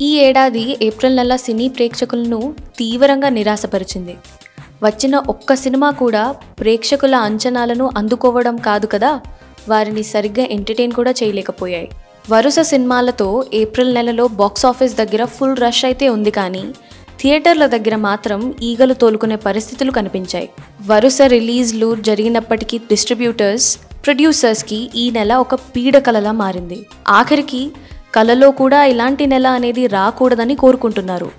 ఈ ఏడాది ఏప్రిల్ నెల సినీ ప్రేక్షకులను తీవ్రంగా నిరాశపరిచింది. వచ్చిన ఒక్క సినిమా కూడా ప్రేక్షకుల అంచనాలను అందుకోవడం కాదు కదా, వారిని సరిగ్గా ఎంటర్టైన్ కూడా చేయలేకపోయాయి. వరుస సినిమాలతో ఏప్రిల్ నెలలో బాక్సాఫీస్ దగ్గర ఫుల్ రష్ అయితే ఉంది, కానీ థియేటర్ల దగ్గర మాత్రం ఈగలు తోలుకునే పరిస్థితులు కనిపించాయి. వరుస రిలీజ్లు జరిగినప్పటికీ డిస్ట్రిబ్యూటర్స్, ప్రొడ్యూసర్స్కి ఈ నెల ఒక పీడకలలా మారింది. ఆఖరికి కలలో కూడా ఇలాంటి నెల అనేది రాకూడదని కోరుకుంటున్నారు.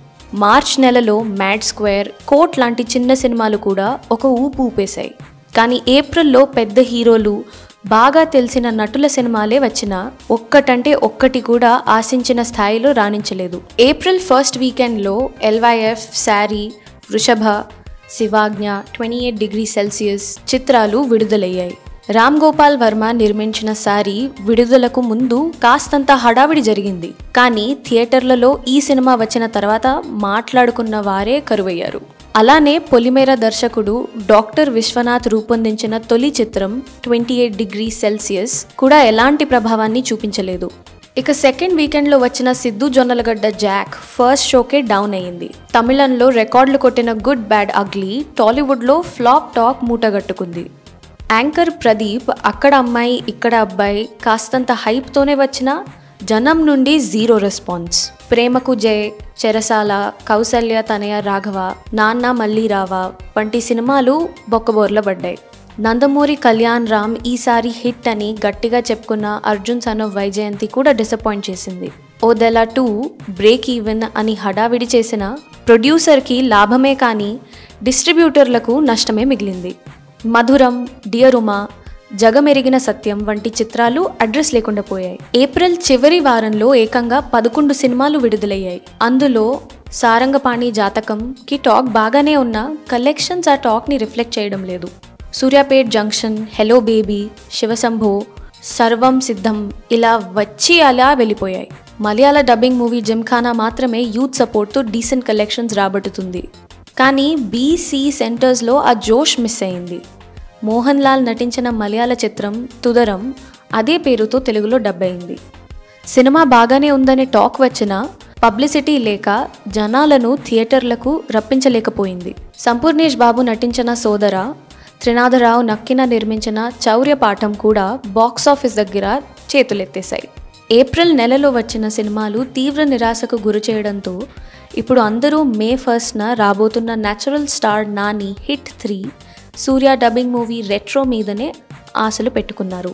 మార్చ్ నెలలో మ్యాడ్ స్క్వేర్, కోట్ లాంటి చిన్న సినిమాలు కూడా ఒక ఊపు ఊపేశాయి. కానీ ఏప్రిల్లో పెద్ద హీరోలు, బాగా తెలిసిన నటుల సినిమాలే వచ్చినా ఒక్కటంటే ఒక్కటి కూడా ఆశించిన స్థాయిలో రాణించలేదు. ఏప్రిల్ ఫస్ట్ వీకెండ్లో ఎల్వైఎఫ్, శారీ, వృషభ, శివాజ్ఞ, 28 డిగ్రీ సెల్సియస్ చిత్రాలు విడుదలయ్యాయి. రామ్ గోపాల్ వర్మ నిర్మించిన శారీ విడుదలకు ముందు కాస్తంత హడావిడి జరిగింది. కానీ థియేటర్లలో ఈ సినిమా వచ్చిన తర్వాత మాట్లాడుకున్న వారే కరువయ్యారు. అలానే పొలిమేర దర్శకుడు డాక్టర్ విశ్వనాథ్ రూపొందించిన తొలి చిత్రం 28 డిగ్రీ సెల్సియస్ కూడా ఎలాంటి ప్రభావాన్ని చూపించలేదు. ఇక సెకండ్ వీకెండ్లో వచ్చిన సిద్ధు జొన్నలగడ్డ జాక్ ఫస్ట్ షోకే డౌన్ అయ్యింది. తమిళంలో రికార్డులు కొట్టిన గుడ్ బ్యాడ్ అగ్లీ టాలీవుడ్లో ఫ్లాప్ టాక్ మూటగట్టుకుంది. యాంకర్ ప్రదీప్ అక్కడ అమ్మాయి ఇక్కడ అబ్బాయి కాస్తంత హైప్తోనే వచ్చిన జనం నుండి జీరో రెస్పాన్స్. ప్రేమకు జై, చెరసాల, కౌసల్య తనయ రాఘవ, నాన్న మళ్ళీ రావా వంటి సినిమాలు బొక్కబోర్ల పడ్డాయి. నందమూరి కళ్యాణ్ రామ్ ఈసారి హిట్ అని గట్టిగా చెప్పుకున్న అర్జున్ సన్ ఆఫ్ వైజయంతి కూడా డిసప్పాయింట్ చేసింది. ఓదెలా 2 బ్రేక్ ఈవెన్ అని హడావిడి చేసిన ప్రొడ్యూసర్కి లాభమే కానీ డిస్ట్రిబ్యూటర్లకు నష్టమే మిగిలింది. మధురం, డియర్ ఉమా, జగమెరిగిన సత్యం వంటి చిత్రాలు అడ్రస్ లేకుండా పోయాయి. ఏప్రిల్ చివరి వారంలో ఏకంగా 11 సినిమాలు విడుదలయ్యాయి. అందులో సారంగపాణి జాతకంకి టాక్ బాగానే ఉన్నా కలెక్షన్స్ ఆ టాక్ని రిఫ్లెక్ట్ చేయడం లేదు. Suryapet junction, hello baby, Shiva Shambho, సర్వం సిద్ధం ఇలా వచ్చి అలా వెళ్ళిపోయాయి. మలయాళ డబ్బింగ్ మూవీ జిమ్ఖానా మాత్రమే యూత్ సపోర్ట్తో డీసెంట్ కలెక్షన్స్ రాబట్టుతుంది. కానీ బీసీ సెంటర్స్లో ఆ జోష్ మిస్ అయింది. మోహన్ లాల్ నటించిన మలయాళ చిత్రం తుదరం అదే పేరుతో తెలుగులో డబ్ అయింది. సినిమా బాగానే ఉందనే టాక్ వచ్చినా పబ్లిసిటీ లేక జనాలను థియేటర్లకు రప్పించలేకపోయింది. సంపూర్ణేష్ బాబు నటించిన సోదర, త్రినాథరావు నక్కిన నిర్మించిన చౌర్యపాఠం కూడా బాక్సాఫీస్ దగ్గర చేతులెత్తేశాయి. ఏప్రిల్ నెలలో వచ్చిన సినిమాలు తీవ్ర నిరాశకు గురి చేయడంతో ఇప్పుడు అందరూ మే 1న రాబోతున్న న్యాచురల్ స్టార్ నాని హిట్ 3 సూర్య డబ్బింగ్ మూవీ రెట్రో మీదనే ఆశలు పెట్టుకున్నారు.